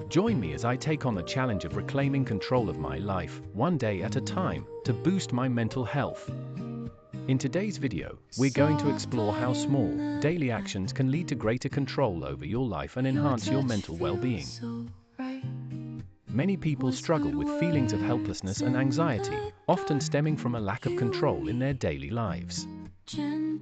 Join me as I take on the challenge of reclaiming control of my life, one day at a time, to boost my mental health. In today's video, we're going to explore how small, daily actions can lead to greater control over your life and enhance your mental well-being. Many people struggle with feelings of helplessness and anxiety, often stemming from a lack of control in their daily lives.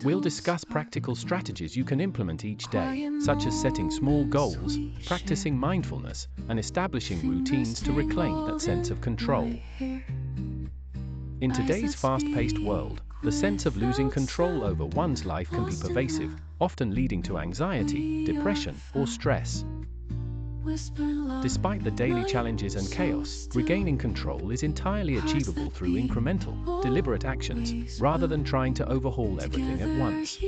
We'll discuss practical strategies you can implement each day, such as setting small goals, practicing mindfulness, and establishing routines to reclaim that sense of control. In today's fast-paced world, the sense of losing control over one's life can be pervasive, often leading to anxiety, depression, or stress. Despite the daily challenges and chaos, regaining control is entirely achievable through incremental, deliberate actions, rather than trying to overhaul everything at once.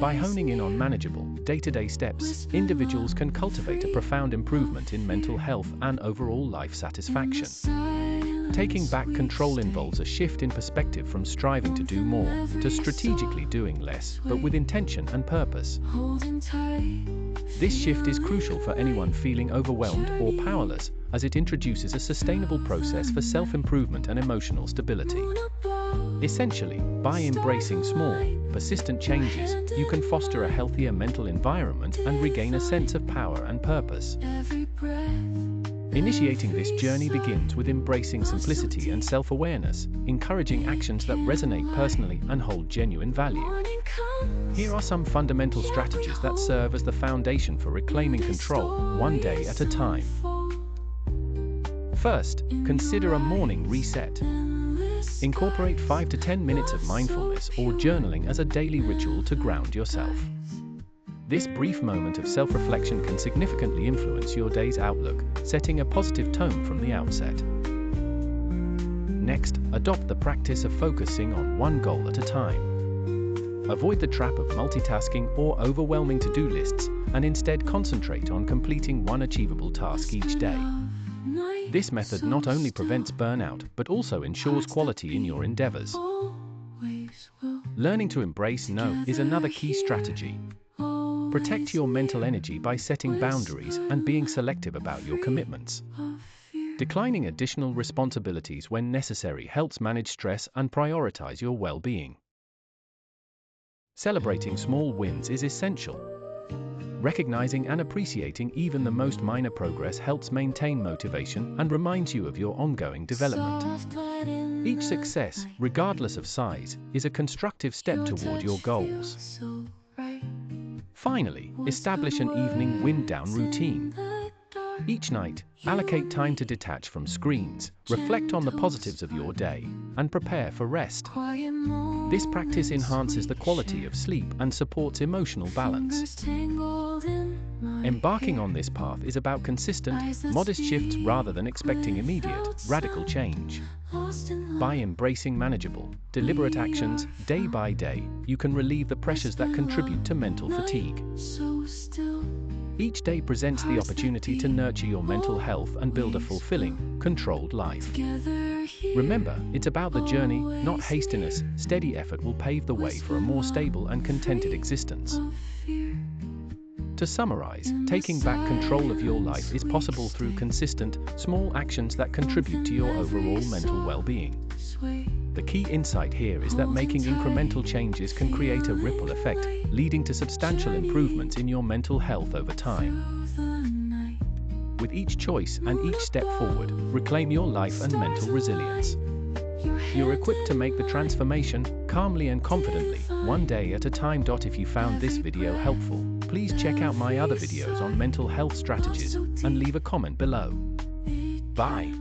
By honing in on manageable, day-to-day steps, individuals can cultivate a profound improvement in mental health and overall life satisfaction. Taking back control involves a shift in perspective from striving to do more, to strategically doing less, but with intention and purpose. This shift is crucial for anyone feeling overwhelmed or powerless, as it introduces a sustainable process for self-improvement and emotional stability. Essentially, by embracing small, persistent changes, you can foster a healthier mental environment and regain a sense of power and purpose. Initiating this journey begins with embracing simplicity and self-awareness, encouraging actions that resonate personally and hold genuine value. Here are some fundamental strategies that serve as the foundation for reclaiming control, one day at a time. First, consider a morning reset. Incorporate 5 to 10 minutes of mindfulness or journaling as a daily ritual to ground yourself. This brief moment of self-reflection can significantly influence your day's outlook, setting a positive tone from the outset. Next, adopt the practice of focusing on one goal at a time. Avoid the trap of multitasking or overwhelming to-do lists, and instead concentrate on completing one achievable task each day. This method not only prevents burnout, but also ensures quality in your endeavors. Learning to embrace no is another key strategy. Protect your mental energy by setting boundaries and being selective about your commitments. Declining additional responsibilities when necessary helps manage stress and prioritize your well-being. Celebrating small wins is essential. Recognizing and appreciating even the most minor progress helps maintain motivation and reminds you of your ongoing development. Each success, regardless of size, is a constructive step toward your goals. Finally, establish an evening wind-down routine. Each night, allocate time to detach from screens, reflect on the positives of your day, and prepare for rest. This practice enhances the quality of sleep and supports emotional balance. Embarking on this path is about consistent, modest shifts rather than expecting immediate, radical change. By embracing manageable, deliberate actions, day by day, you can relieve the pressures that contribute to mental fatigue. Each day presents the opportunity to nurture your mental health and build a fulfilling, controlled life. Remember, it's about the journey, not hastiness. Steady effort will pave the way for a more stable and contented existence. To summarize, taking back control of your life is possible through consistent, small actions that contribute to your overall mental well-being. The key insight here is that making incremental changes can create a ripple effect, leading to substantial improvements in your mental health over time. With each choice and each step forward, reclaim your life and mental resilience. You're equipped to make the transformation, calmly and confidently, one day at a time. If you found this video helpful, please check out my other videos on mental health strategies, and leave a comment below. Bye.